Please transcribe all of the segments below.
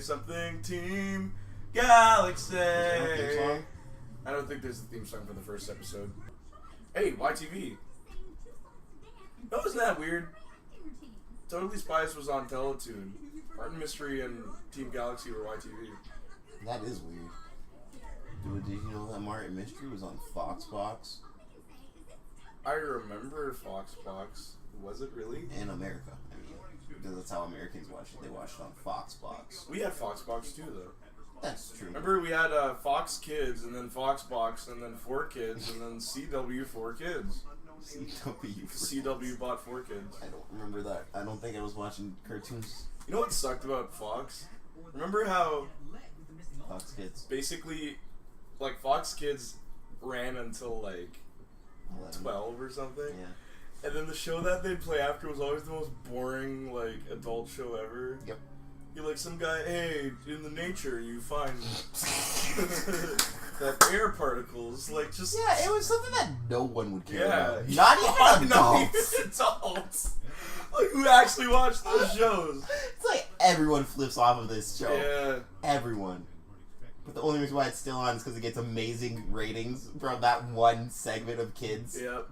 something, Team Galaxy. Is there a theme song? I don't think there's a theme song for the first episode. Hey, YTV. No, isn't that weird? Totally Spies was on Teletoon. Martin Mystery and Team Galaxy were YTV. That is weird. Dude, did you know that Martin Mystery was on Foxbox? I remember Foxbox. Was it really? In America. I mean, because that's how Americans watch it. They watch it on Foxbox. We had Foxbox too, though. That's true. Remember, we had Fox Kids, and then Foxbox, and then 4Kids, and then CW 4Kids. CW bought 4Kids. I don't remember that. I don't think I was watching cartoons. You know what sucked about Fox? Remember how Fox Kids. basically, like, Fox Kids ran until, like, 11. 12 or something? Yeah. And then the show that they'd play after was always the most boring, like, adult show ever. Yep. You're like, some guy, hey, in the nature you find that air particles, like, just... Yeah, it was something that no one would care about. Yeah. Not even adults. Not even adults. Like, who actually watched those shows? It's like everyone flips off of this show. Yeah. Everyone. But the only reason why it's still on is because it gets amazing ratings from that one segment of kids. Yep.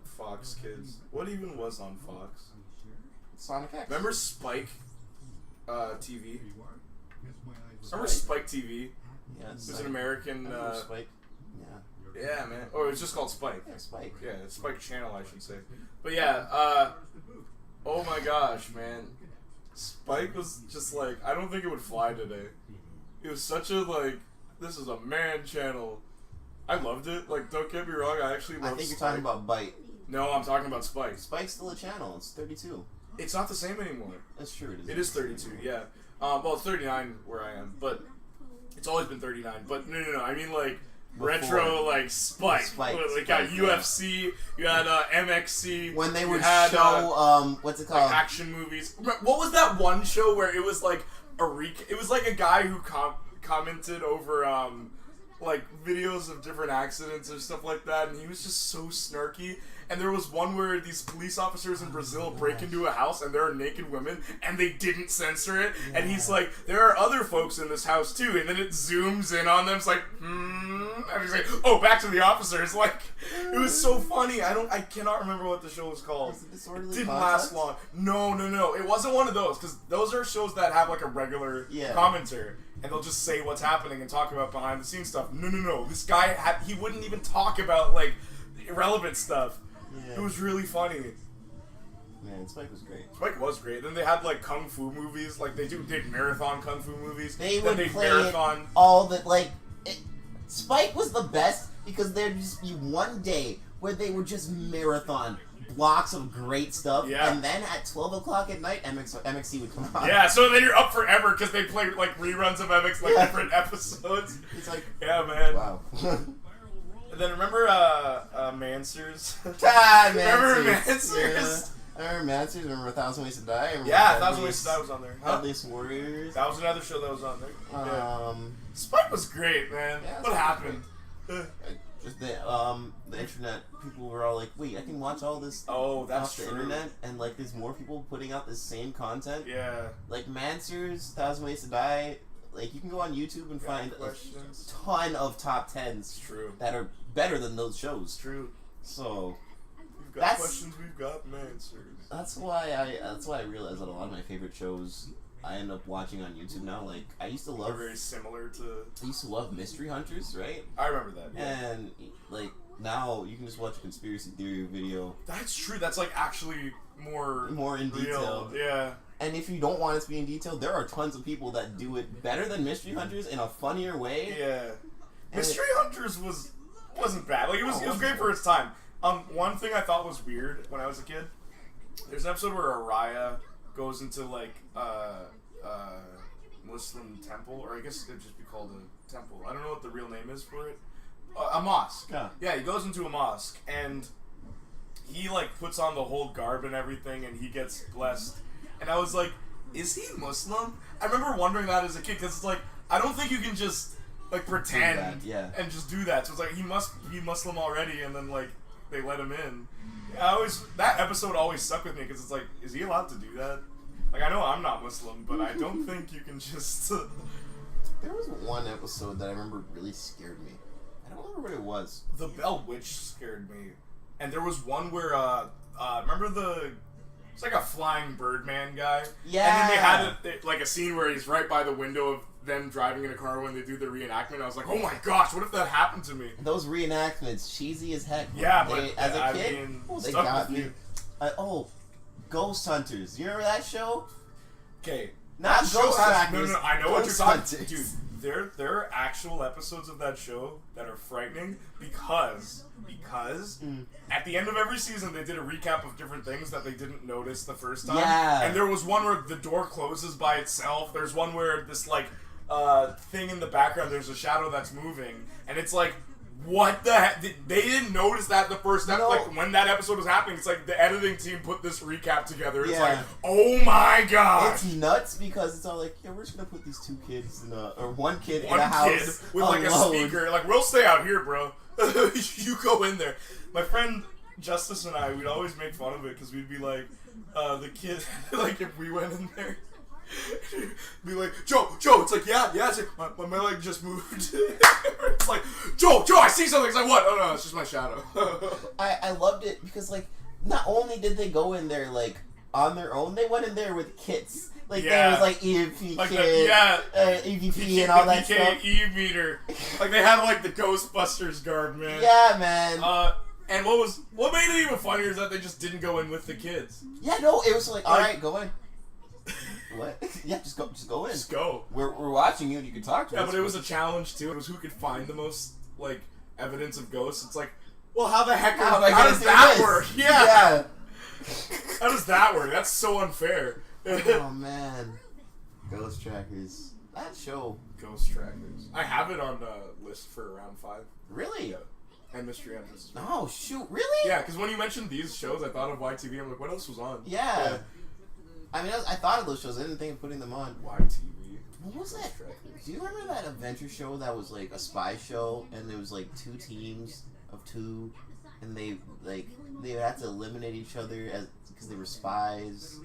Fox Kids. What even was on Fox? Sonic X. Remember Spike TV? Remember Spike TV? Yeah, It was an American... Spike. Yeah. Yeah, man. Or it was just called Spike. Yeah, Spike. Yeah, Spike Channel, I should say. But yeah, oh my gosh, man. Spike was just like, I don't think it would fly today. It was such a, like, this is a man channel. I loved it. Like, don't get me wrong, I actually love I think you're Spike. talking about Bite. No, I'm talking about Spike. Spike's still a channel. It's 32. It's not the same anymore. That's true. It is 32, yeah. Well, it's 39 where I am, but it's always been 39. But no. I mean, like, retro, like, Spike. Like, got UFC, you had MXC. When they would had, show, what's it called? like, action movies. What was that one show where it was, like, it was, like, a guy who commented over, like, videos of different accidents or stuff like that, and he was just so snarky. And there was one where these police officers in Brazil break into a house and there are naked women and they didn't censor it. Yeah. And he's like, there are other folks in this house too. And then it zooms in on them. It's like, And he's like, oh, back to the officers. Like, it was so funny. I cannot remember what the show was called. It didn't last long. No. It wasn't one of those, because those are shows that have like a regular commentator. And they'll just say what's happening and talk about behind the scenes stuff. No. This guy, he wouldn't even talk about, like, irrelevant stuff. Yeah. It was really funny. Man, Spike was great. Spike was great. Then they had, like, kung fu movies. Like, they did marathon kung fu movies. They would play marathon. Spike was the best because there'd just be one day where they would just marathon blocks of great stuff. Yeah. And then at 12 o'clock at night, MXC would come on. Yeah, so then you're up forever because they play, like, reruns of MX, like, different episodes. It's like... Yeah, man. Wow. And then remember, Mansers? Remember Mansers? Yeah. I remember Mansers. Remember 1,000 Ways to Die? Yeah, 1,000 Ways to Die was on there. Deadliest Warriors. That was another show that was on there. Spike was great, man. Yeah, what happened? Just the internet, people were all like, wait, I can watch all this that's off the true. internet? And, like, there's more people putting out the same content. Yeah. Like, Mansers, 1,000 Ways to Die, like, you can go on YouTube and find a ton of top 10s true. that are better than those shows. True. So, we've got questions, we've got Mansers. That's why I realized that a lot of my favorite shows I end up watching on YouTube now. Like, I used to love... They're very similar to... I used to love Mystery Hunters, right? I remember that, yeah. And, like, now you can just watch a conspiracy theory video. That's true. That's, like, actually more in detail. Yeah. And if you don't want it to be in detail, there are tons of people that do it better than Mystery Hunters in a funnier way. Yeah. Mystery Hunters wasn't bad. Like, it was great for its time. One thing I thought was weird when I was a kid, there's an episode where Araya goes into, like, Muslim temple, or I guess it would just be called a temple. I don't know what the real name is for it. A mosque. Yeah, he goes into a mosque, and he, like, puts on the whole garb and everything, and he gets blessed. And I was like, is he Muslim? I remember wondering that as a kid, because it's like, I don't think you can just, like, pretend and just do that. So it's like, he must be Muslim already, and then, like, they let him in. That episode always stuck with me, because it's like, is he allowed to do that? Like, I know I'm not Muslim, but I don't think you can just... There was one episode that I remember really scared me. I don't remember what it was. The Bell Witch scared me. And there was one where, remember the... It's like a flying Birdman guy. Yeah. And then they had like a scene where he's right by the window of them driving in a car when they do the reenactment. I was like, oh my gosh, what if that happened to me? Those reenactments, cheesy as heck. Yeah, they, but as a I kid, mean, they stuck got with me. you. Ghost Hunters. You remember that show? Okay. Not That show Ghost has- Trackers. No, I know what you're Ghost talking Hunters. Dude, there are actual episodes of that show that are frightening because at the end of every season they did a recap of different things that they didn't notice the first time. Yeah. And there was one where the door closes by itself. There's one where this like thing in the background, there's a shadow that's moving, and it's like, what the heck? They didn't notice that the first episode. No. Like when that episode was happening, it's like the editing team put this recap together. It's Yeah. like, oh my gosh. It's nuts because it's all like, yeah, we're just gonna put these two kids in or one kid in One a kid house with like a alone. speaker. Like, we'll stay out here, bro. You go in there. My friend Justice and I, we'd always make fun of it because we'd be like, the kid, like if we went in there, be like, Joe, it's like, yeah, it's like, my leg just moved. It's like, Joe, I see something. It's like, what? Oh no, it's just my shadow. I loved it because like not only did they go in there like on their own, they went in there with kits. Like there was like EMP Like kit, EVP and all that stuff. E-meter. Like they had like the Ghostbusters garb, man. Yeah, man. And what made it even funnier is that they just didn't go in with the kids. Yeah, no, it was like, all Like- right, go in. What? Yeah, just go in. Just go. We're watching you. You can talk to us. Yeah, but it was a challenge too. It was who could find the most like evidence of ghosts. It's like, well, how the heck? How am I how gonna does do that this? work? Yeah. How does that work? That's so unfair. Oh man, Ghost Trackers. That show. Ghost Trackers. I have it on the list for round 5. Really? Yeah. And Mystery Hunters. Oh shoot! Really? Yeah, because when you mentioned these shows, I thought of YTV. I'm like, what else was on? Yeah. I mean, I thought of those shows. I didn't think of putting them on. YTV. What was that? Ghost Trackers. Do you remember that adventure show that was like a spy show, and there was like 2 teams of 2, and they had to eliminate each other as because they were spies.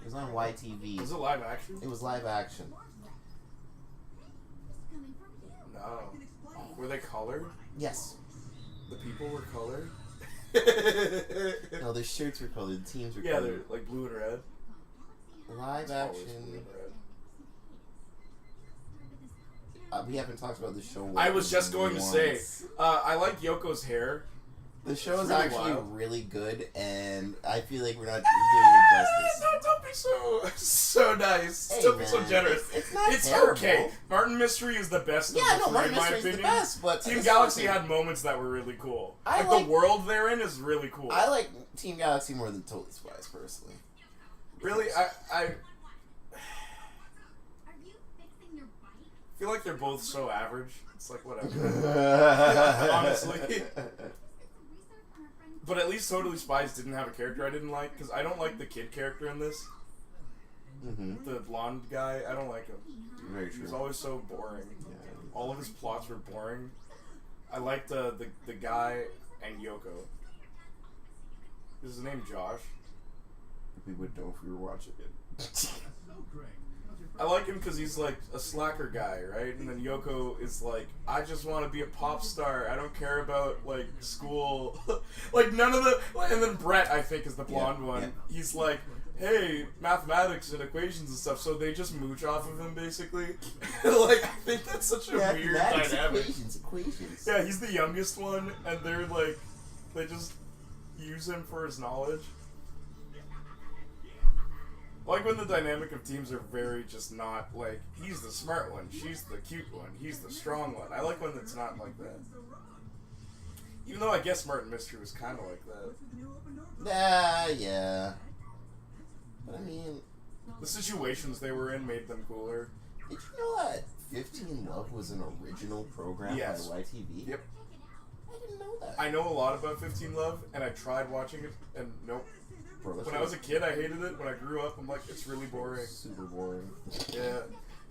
It was on YTV. Was it live action? It was live action. No. Were they colored? Yes. The people were colored? No, their shirts were colored. The teams were Yeah, colored. they're like blue and red. Live It's always blue action. and red. We haven't talked about the show. I was just going to say, once. I like Yoko's hair. The show It's is really actually wild. really good, and I feel like we're not doing it justice. Don't be so nice. Hey, Don't be so man, generous. it's not It's terrible. okay. Martin Mystery is the best. Yeah, of the no, three, Martin in my Mystery is the opinion. best, but Team it's Galaxy nothing. had moments that were really cool. I Like like- the world they're in is really cool. I like Team Galaxy more than Totally Spies, personally. Really, I feel like they're both so average. It's like whatever. Honestly. But at least Totally Spies didn't have a character I didn't like, because I don't like the kid character in this. Mm-hmm. The blonde guy, I don't like him. Very He was true. always so boring. Yeah. All of his plots were boring. I liked the guy and Yoko. Is his name Josh? We would know if we were watching it. I like him because he's like a slacker guy, right? And then Yoko is like, I just want to be a pop star. I don't care about like school, like none of the. And then Brett, I think, is the blonde one. yeah. He's like, hey, mathematics and equations and stuff. So they just mooch off of him, basically. Like, I think that's such a weird Mathematics, dynamic. equations. Yeah, he's the youngest one, and they're like, they just use him for his knowledge. I like when the dynamic of teams are very just not like, he's the smart one, she's the cute one, he's the strong one. I like when it's not like that. Even though I guess Martin Mystery was kind of like that. Yeah. But I mean, The situations they were in made them cooler. did you know that 15 Love was an original program Yes. by YTV? Yep. I didn't know that. I know a lot about 15 Love, and I tried watching it, and nope. Bro, that's When I was a kid, I hated it. When I grew up, I'm like, it's really boring. super boring. Yeah.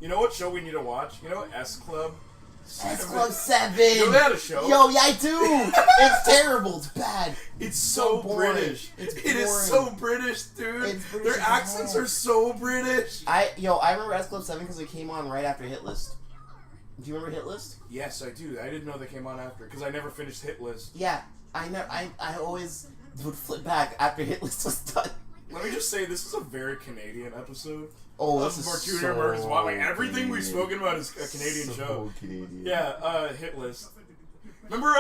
You know what show we need to watch? You know S Club? S Club 7. You know they had a show? Yo, yeah, I do. It's terrible. It's bad. It's so boring. British. It's It is boring. so British, dude. It's British Their as accents hell. are so British. I remember S Club 7 because it came on right after Hit List. Do you remember Hit List? Yes, I do. I didn't know they came on after because I never finished Hit List. Yeah, I always would flip back after Hit List was done. Let me just say, this is a very Canadian episode. Oh, Of this our is Junior so Murders. Wow, like everything we've Canadian. spoken about is a Canadian So show. Canadian. Yeah, Hit List. Remember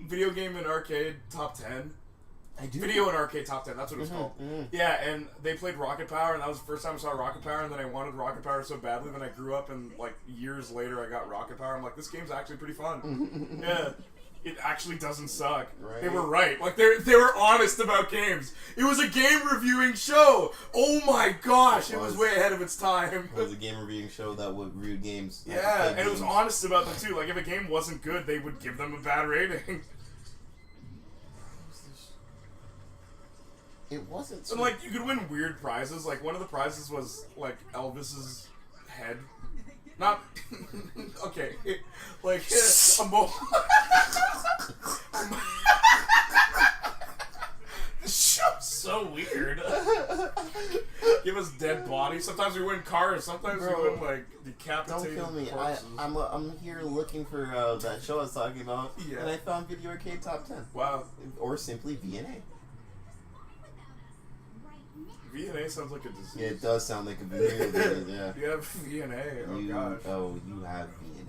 Video Game and Arcade Top 10? I do. Video and Arcade Top 10, that's what it was called. mhm. Yeah, and they played Rocket Power, and that was the first time I saw Rocket Power, and then I wanted Rocket Power so badly, then I grew up, and like years later I got Rocket Power. I'm like, this game's actually pretty fun. Yeah. It actually doesn't suck. Right. They were right. Like they were honest about games. It was a game reviewing show. Oh my gosh, it was way ahead of its time. It was a game reviewing show that would review games. not Yeah, play and it was games. honest about them too. Like if a game wasn't good, they would give them a bad rating. It wasn't. And like you could win weird prizes. Like one of the prizes was like Elvis's head. Not okay. Like a This show's so weird. Give us dead bodies. Sometimes we win cars. Sometimes Bro, we win like Don't decapitated kill me. corpses. I'm here looking for that show I was talking about, Yeah. and I found Video Arcade Top 10, Wow, or simply VNA. VNA sounds like a disease. Yeah, it does sound like a video disease. Yeah. You have VNA. Oh you gosh. you have VNA.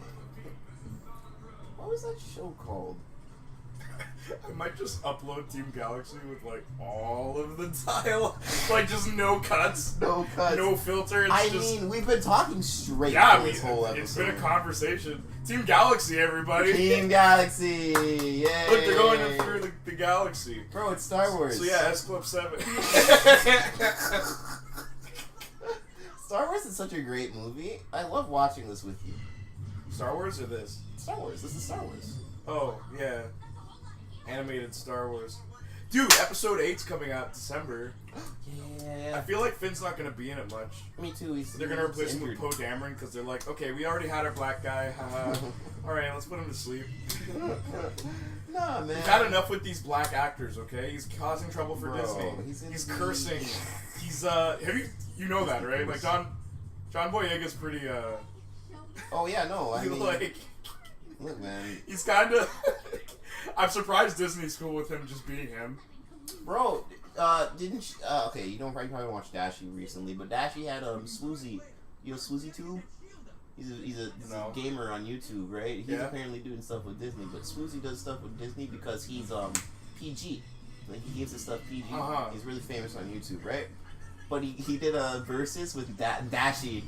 What was that show called? I might just upload Team Galaxy with like all of the dialogue, like just no cuts, No cuts. no filter. It's I just mean, we've been talking straight yeah, for this whole episode. it's been a conversation. Team Galaxy, everybody. Team Galaxy, yay! Look, they're going in through the galaxy. Bro, it's Star Wars. So yeah, S Club 7. Star Wars is such a great movie. I love watching this with you. Star Wars or this? Star Wars. This is Star Wars. Oh yeah, animated Star Wars. Dude, episode 8's coming out December. I Yeah. feel like Finn's not gonna be in it much. Me too. They're gonna replace him with Poe Dameron because they're like, okay, we already had our black guy. Haha. All right, let's put him to sleep. Nah, man. We've had enough with these black actors. Okay, he's causing trouble for Bro, Disney. he's He's in cursing. He's have you know that, right? Like John Boyega's pretty Oh yeah, no. I mean, like look, man, he's kind of. I'm surprised Disney's cool with him just being him. bro. Didn't you, okay? You don't probably watched Dashie recently, but Dashie had Swoozy. You know Swoozy Tube? He's a No. gamer on YouTube, right? He's Yeah. apparently doing stuff with Disney, but Swoozy does stuff with Disney because he's PG. Like he gives his stuff PG. Uh-huh. He's really famous on YouTube, right? But he did a versus with Dashie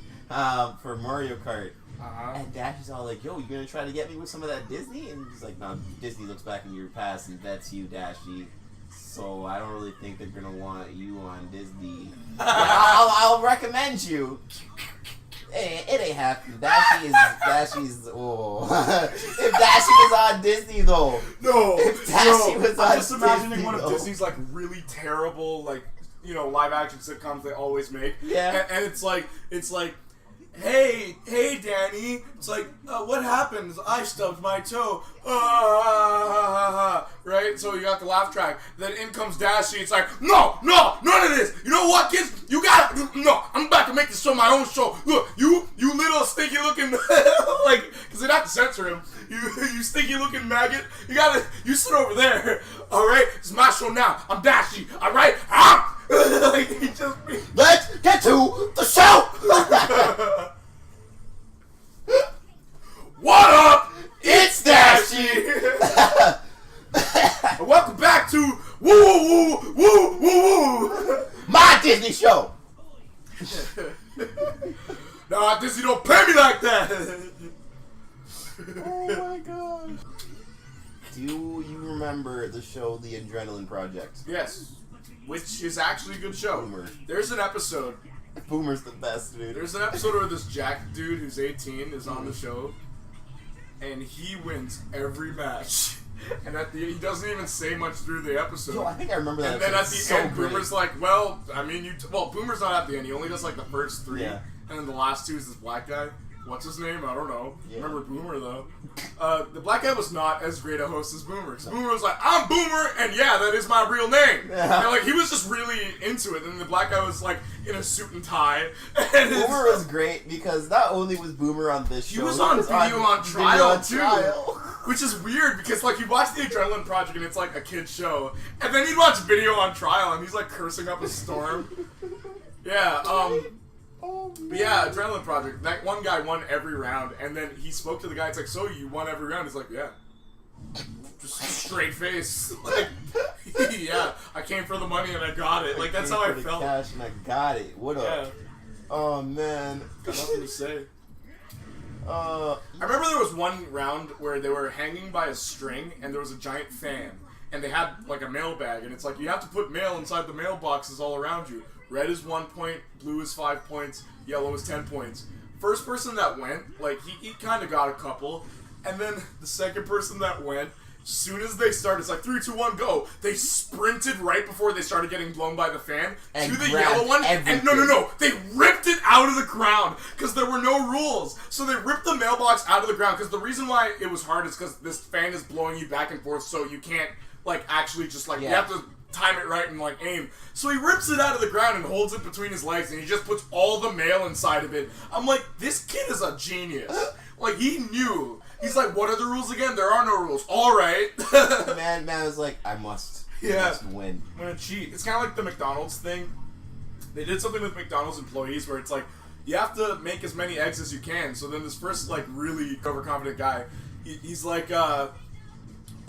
for Mario Kart. And Dashie's all like, yo, you gonna try to get me with some of that Disney? And he's like, no, Disney looks back in your past and that's you, Dashie. So I don't really think they're gonna want you on Disney. I'll recommend you. It ain't happening. Dashie's, oh. If Dashie was on Disney though. No, If Dashie was on I'm just imagining Disney, one of though. Disney's like really terrible like live action sitcoms they always make. Yeah. And it's like hey Danny, it's like what happens? I stubbed my toe. Right? So you got the laugh track. Then in comes Dashie. It's like no, none of this. You know what, kids? You got no. I'm about to make this show my own show. Look, you little stinky looking like because they'd have to censor him. You stinky looking maggot. You sit over there. All right, it's my show now. I'm Dashie. All right. Like he just. Let's get to the show! What up? It's Dashie! And welcome back to Woo Woo Woo Woo Woo. My Disney show! Nah, Disney don't pay me like that. Oh my god. Do you remember the show The Adrenaline Project? Yes, which is actually a good show. Boomer. There's an episode. Boomer's the best, dude. There's an episode where this Jack dude who's 18 is on the show, and he wins every match. And he doesn't even say much through the episode. Yo, I think I remember that And then at episode. the It's so end, great. Boomer's like, well, I mean, Boomer's not at the end. He only does like the first 3, Yeah. and then the last 2 is this black guy. what's his name? I don't know. Yeah. Remember Boomer though. The black guy was not as great a host as Boomer. Because Boomer was like, I'm Boomer, and yeah, that is my real name. And like he was just really into it. And the black guy was like in a suit and tie. And Boomer was great because not only was Boomer on this show, he was on Video on Trial too. Which is weird because like you watch the Adrenaline Project and it's like a kid's show, and then you watch Video on Trial and he's like cursing up a storm. Yeah, but yeah, Adrenaline Project. That one guy won every round, and then he spoke to the guy. It's like, so you won every round? He's like, yeah. Just straight face. Like, yeah, I came for the money and I got it. Like that's how I felt. Cash and I got it. What up? Oh man, got nothing to say. I remember there was one round where they were hanging by a string and there was a giant fan and they had like a mailbag and it's like you have to put mail inside the mailboxes all around you. Red is 1 point, blue is 5 points, yellow is 10 points. First person that went, like he kind of got a couple, and then the second person that went, soon as they started, it's like 3, 2, 1, go. They sprinted right before they started getting blown by the fan and to the yellow one. Everything. And no, they ripped it out of the ground because there were no rules. So they ripped the mailbox out of the ground because the reason why it was hard is because this fan is blowing you back and forth, so you can't like actually just like you have to time it right and like aim. So he rips it out of the ground and holds it between his legs and he just puts all the mail inside of it. I'm like, this kid is a genius. Like he knew. He's like, what are the rules again? There are no rules. All right. man was like, I must win. I'm gonna cheat. It's kind of like the McDonald's thing. They did something with McDonald's employees where it's like, you have to make as many eggs as you can. So then this first like really overconfident guy, he's like, oh,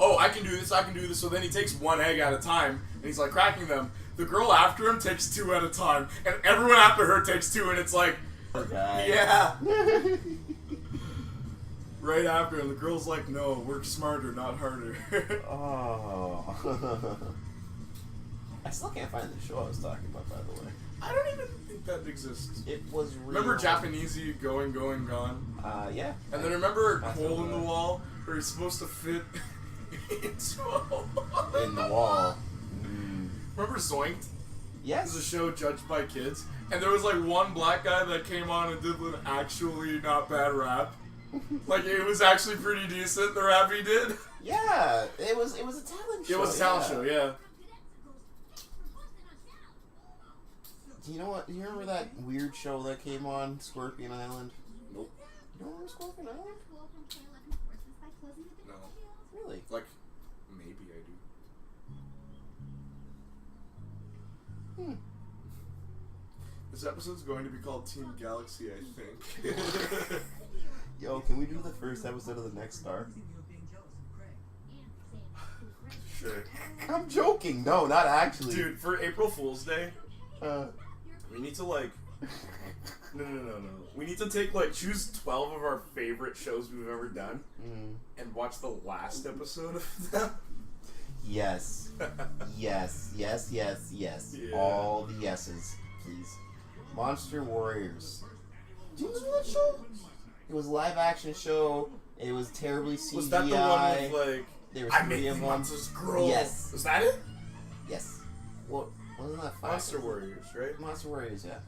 I can do this. So then he takes 1 egg at a time and he's like cracking them. The girl after him takes 2 at a time, and everyone after her takes 2, and it's like, yeah. Right after, and the girl's like, no, work smarter, not harder. Oh. I still can't find the show I was talking about, by the way. I don't even think that exists. It was real. Remember Japanesey going, gone? Yeah. And then remember Hole in the Wall, where he's supposed to fit into a hole? In the wall. Remember Zoinked? Yes. It was a show judged by kids. And there was like one black guy that came on and did an actually not bad rap. Like it was actually pretty decent, the rap he did. Yeah, it was a talent show. It was a talent show, yeah. Do you know what? Do you remember that weird show that came on, Scorpion Island? Nope. You don't remember Scorpion Island? No. Really? Like, maybe I do. This episode's going to be called Team Galaxy, I think. Yo, can we do the first episode of the next star? Sure. I'm joking. No, not actually. Dude, for April Fool's Day, we need to like... No. We need to take like, choose 12 of our favorite shows we've ever done and watch the last episode of them. Yes. Yes. Yeah. All the yeses, please. Monster Warriors. Do you remember that show? It was a live action show. It was terribly CGI. Was that the one with like... There was I 3 make of them. monsters grow. Yes. Was that it? Yes. What? Wasn't that 5? Monster Warriors, right? Monster Warriors, yeah.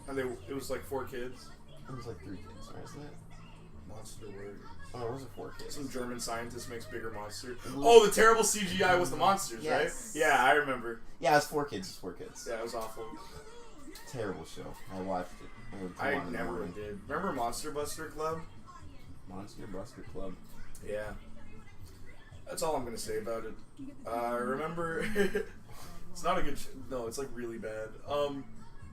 And it was like 4 kids. It was like 3 kids, right? Isn't it? Monster Warriors. Oh, it wasn't 4 kids. Some German scientist makes bigger monsters. Oh, the terrible CGI was the monsters, Yes. right? Yeah, I remember. Yeah, it was 4 kids. It was 4 kids. Yeah, it was awful. Terrible show. I watched it. I never did. Remember Monster Buster Club? Monster Buster Club. Yeah. That's all I'm gonna say about it. Remember, it's not a good. No, it's like really bad.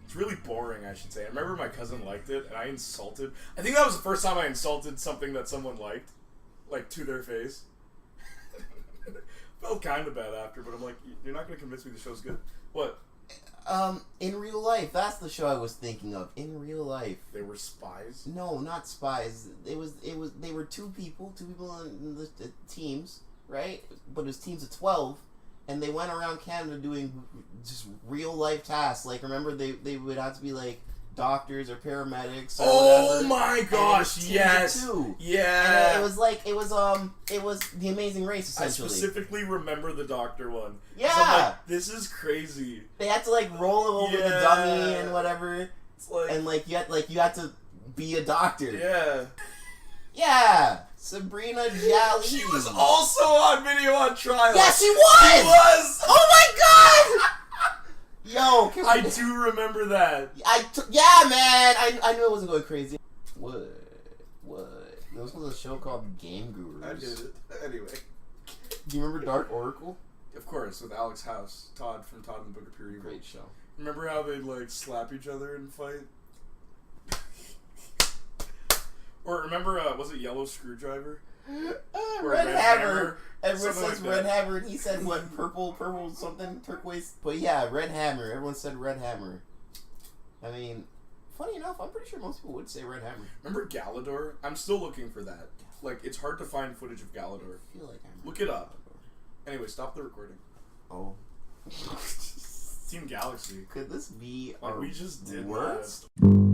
It's really boring, I should say. I remember my cousin liked it, and I insulted. I think that was the first time I insulted something that someone liked, like to their face. Felt kind of bad after, but I'm like, you're not gonna convince me the show's good. What? In real life, that's the show I was thinking of. In real life, They were spies. no, not spies. They were 2 people in the teams, right? But it was teams of 12, and they went around Canada doing just real life tasks. Like, remember they would have to be like doctors or paramedics. Or Oh whatever. my gosh! Yes. Yeah. And it was The Amazing Race I essentially. specifically remember the doctor one. 'Cause Yeah. I'm like, this is crazy. They had to like roll him over the Yeah. dummy and whatever. It's like, And like you had to be a doctor. Yeah. Yeah, Sabrina Jolie. She was also on Video on Trial. Yeah, she was! She was! Oh my god! Yo, I do remember that. Yeah, man! I knew it wasn't going crazy. What? There was a show called Game Gurus. I did it. Anyway. Do you remember Dark Oracle? Of course, with Alex House. Todd from Todd and the Book of Pure Evil. Great show. Remember how they'd, like, slap each other and fight? Or remember, was it Yellow Screwdriver? Red Hammer. Everyone Something says like Red that. Hammer, and he said what? Purple something, turquoise. But yeah, Red Hammer. Everyone said Red Hammer. I mean, funny enough, I'm pretty sure most people would say Red Hammer. Remember Galador? I'm still looking for that. Like, it's hard to find footage of Galador. I feel like I Look it up. Anyway, stop the recording. Oh. Team Galaxy. Could this be Like, our we just did worst? that.